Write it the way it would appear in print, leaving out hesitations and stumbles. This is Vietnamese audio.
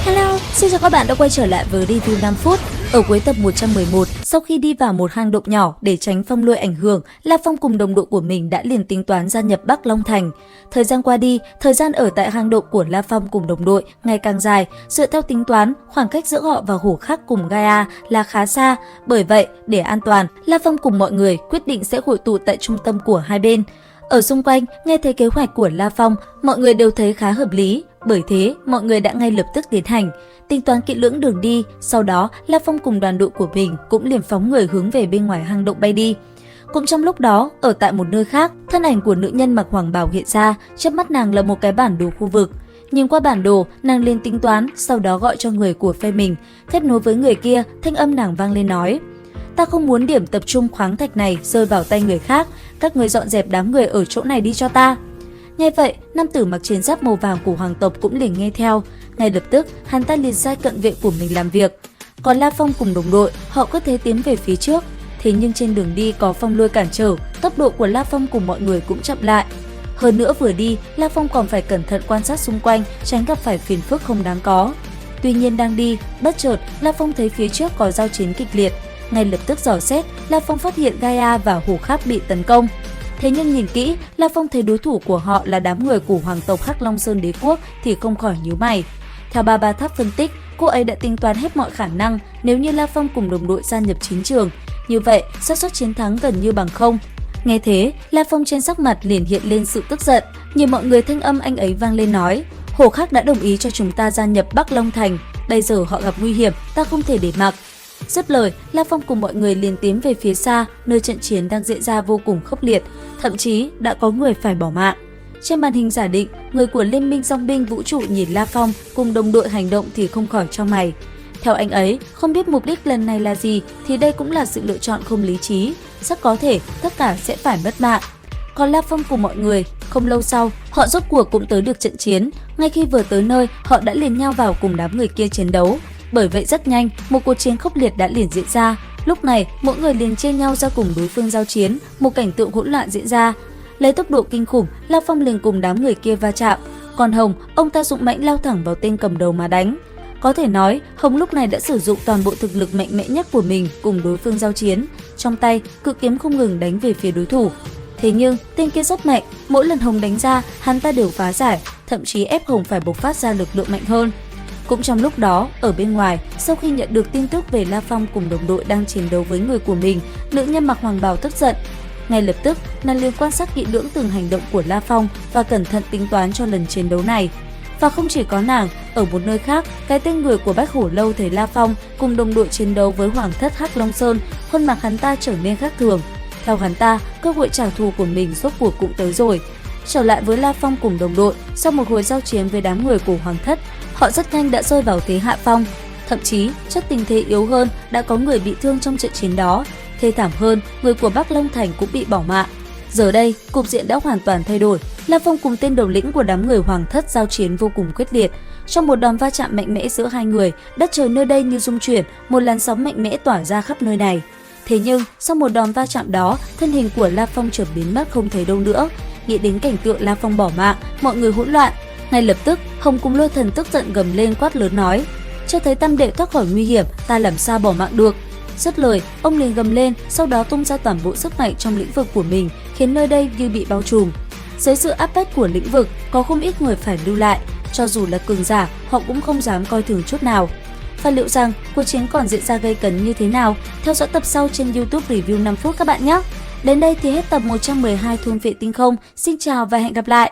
Hello, xin chào các bạn đã quay trở lại với review 5 phút. Ở cuối tập 111, sau khi đi vào một hang động nhỏ để tránh phong lôi ảnh hưởng, La Phong cùng đồng đội của mình đã liền tính toán gia nhập Bắc Long Thành. Thời gian qua đi, thời gian ở tại hang động của La Phong cùng đồng đội ngày càng dài. Dựa theo tính toán, khoảng cách giữa họ và Hổ Khắc cùng Gaia là khá xa. Bởi vậy, để an toàn, La Phong cùng mọi người quyết định sẽ hội tụ tại trung tâm của hai bên. Ở xung quanh, nghe thấy kế hoạch của La Phong, mọi người đều thấy khá hợp lý. Bởi thế, mọi người đã ngay lập tức tiến hành, tính toán kỹ lưỡng đường đi. Sau đó, La Phong cùng đoàn đội của mình cũng liền phóng người hướng về bên ngoài hang động bay đi. Cũng trong lúc đó, ở tại một nơi khác, thân ảnh của nữ nhân mặc hoàng bào hiện ra, trước mắt nàng là một cái bản đồ khu vực. Nhìn qua bản đồ, nàng liền tính toán, sau đó gọi cho người của phe mình, kết nối với người kia, thanh âm nàng vang lên nói: "Ta không muốn điểm tập trung khoáng thạch này rơi vào tay người khác, các người dọn dẹp đám người ở chỗ này đi cho ta." Nghe vậy, nam tử mặc chiến giáp màu vàng của hoàng tộc cũng liền nghe theo. Ngay lập tức, hắn ta liền sai cận vệ của mình làm việc. Còn La Phong cùng đồng đội, họ cứ thế tiến về phía trước. Thế nhưng trên đường đi có phong lôi cản trở, tốc độ của La Phong cùng mọi người cũng chậm lại. Hơn nữa vừa đi, La Phong còn phải cẩn thận quan sát xung quanh, tránh gặp phải phiền phức không đáng có. Tuy nhiên đang đi, bất chợt, La Phong thấy phía trước có giao chiến kịch liệt. Ngay lập tức dò xét, La Phong phát hiện Gaia và Hổ Khắc bị tấn công. Thế nhưng nhìn kỹ, La Phong thấy đối thủ của họ là đám người của hoàng tộc Hắc Long Sơn Đế Quốc thì không khỏi nhíu mày. Theo Ba Tháp phân tích, cô ấy đã tính toán hết mọi khả năng, nếu như La Phong cùng đồng đội gia nhập chiến trường, như vậy xác suất chiến thắng gần như bằng không. Nghe thế, La Phong trên sắc mặt liền hiện lên sự tức giận, nhìn mọi người thanh âm anh ấy vang lên nói: "Hổ Khắc đã đồng ý cho chúng ta gia nhập Bắc Long Thành, bây giờ họ gặp nguy hiểm, ta không thể để mặc." Dứt lời, La Phong cùng mọi người liền tiến về phía xa, nơi trận chiến đang diễn ra vô cùng khốc liệt, thậm chí đã có người phải bỏ mạng. Trên màn hình giả định, người của Liên minh Dòng binh Vũ trụ nhìn La Phong cùng đồng đội hành động thì không khỏi chau mày. Theo anh ấy, không biết mục đích lần này là gì thì đây cũng là sự lựa chọn không lý trí, rất có thể tất cả sẽ phải mất mạng. Còn La Phong cùng mọi người, không lâu sau, họ rốt cuộc cũng tới được trận chiến. Ngay khi vừa tới nơi, họ đã liền nhau vào cùng đám người kia chiến đấu. Bởi vậy rất nhanh, một cuộc chiến khốc liệt đã liền diễn ra. Lúc này, mỗi người liền chia nhau ra cùng đối phương giao chiến, một cảnh tượng hỗn loạn diễn ra. Lấy tốc độ kinh khủng, La Phong liền cùng đám người kia va chạm. Còn Hồng, ông ta dũng mãnh lao thẳng vào tên cầm đầu mà đánh. Có thể nói, Hồng lúc này đã sử dụng toàn bộ thực lực mạnh mẽ nhất của mình cùng đối phương giao chiến. Trong tay, cự kiếm không ngừng đánh về phía đối thủ. Thế nhưng, tên kia rất mạnh, mỗi lần Hồng đánh ra, hắn ta đều phá giải, thậm chí ép Hồng phải bộc phát ra lực lượng mạnh hơn. Cũng trong lúc đó, ở bên ngoài, sau khi nhận được tin tức về La Phong cùng đồng đội đang chiến đấu với người của mình, nữ nhân mặc hoàng bào tức giận. Ngay lập tức, nàng liền quan sát kỹ lưỡng từng hành động của La Phong và cẩn thận tính toán cho lần chiến đấu này. Và không chỉ có nàng, ở một nơi khác, cái tên người của Bách Hổ Lâu thấy La Phong cùng đồng đội chiến đấu với Hoàng thất Hắc Long Sơn, khuôn mặt hắn ta trở nên khác thường. Theo hắn ta, cơ hội trả thù của mình rốt cuộc cũng tới rồi. Trở lại với La Phong cùng đồng đội, sau một hồi giao chiến với đám người của Hoàng thất, họ rất nhanh đã rơi vào thế hạ phong. Thậm chí, trước tình thế yếu hơn, đã có người bị thương trong trận chiến đó. Thê thảm hơn, người của Bắc Long Thành cũng bị bỏ mạng. Giờ đây, cục diện đã hoàn toàn thay đổi. La Phong cùng tên đầu lĩnh của đám người Hoàng thất giao chiến vô cùng quyết liệt. Trong một đòn va chạm mạnh mẽ giữa hai người, đất trời nơi đây như rung chuyển, một làn sóng mạnh mẽ tỏa ra khắp nơi này. Thế nhưng, sau một đòn va chạm đó, thân hình của La Phong chợt biến mất không thấy đâu nữa. Nghĩ đến cảnh tượng La Phong bỏ mạng, mọi người hỗn loạn. Ngay lập tức, Hồng cùng Lôi Thần tức giận gầm lên quát lớn nói: "Cho thấy tam đệ thoát khỏi nguy hiểm, ta làm sao bỏ mạng được?" Dứt lời, ông liền gầm lên, sau đó tung ra toàn bộ sức mạnh trong lĩnh vực của mình, khiến nơi đây như bị bao trùm. Dưới sự áp bách của lĩnh vực, có không ít người phải lưu lại, cho dù là cường giả, họ cũng không dám coi thường chút nào. Và liệu rằng cuộc chiến còn diễn ra gay cấn như thế nào? Theo dõi tập sau trên YouTube Review 5 phút các bạn nhé! Đến đây thì hết tập 112 Thôn Vệ Tinh Không. Xin chào và hẹn gặp lại!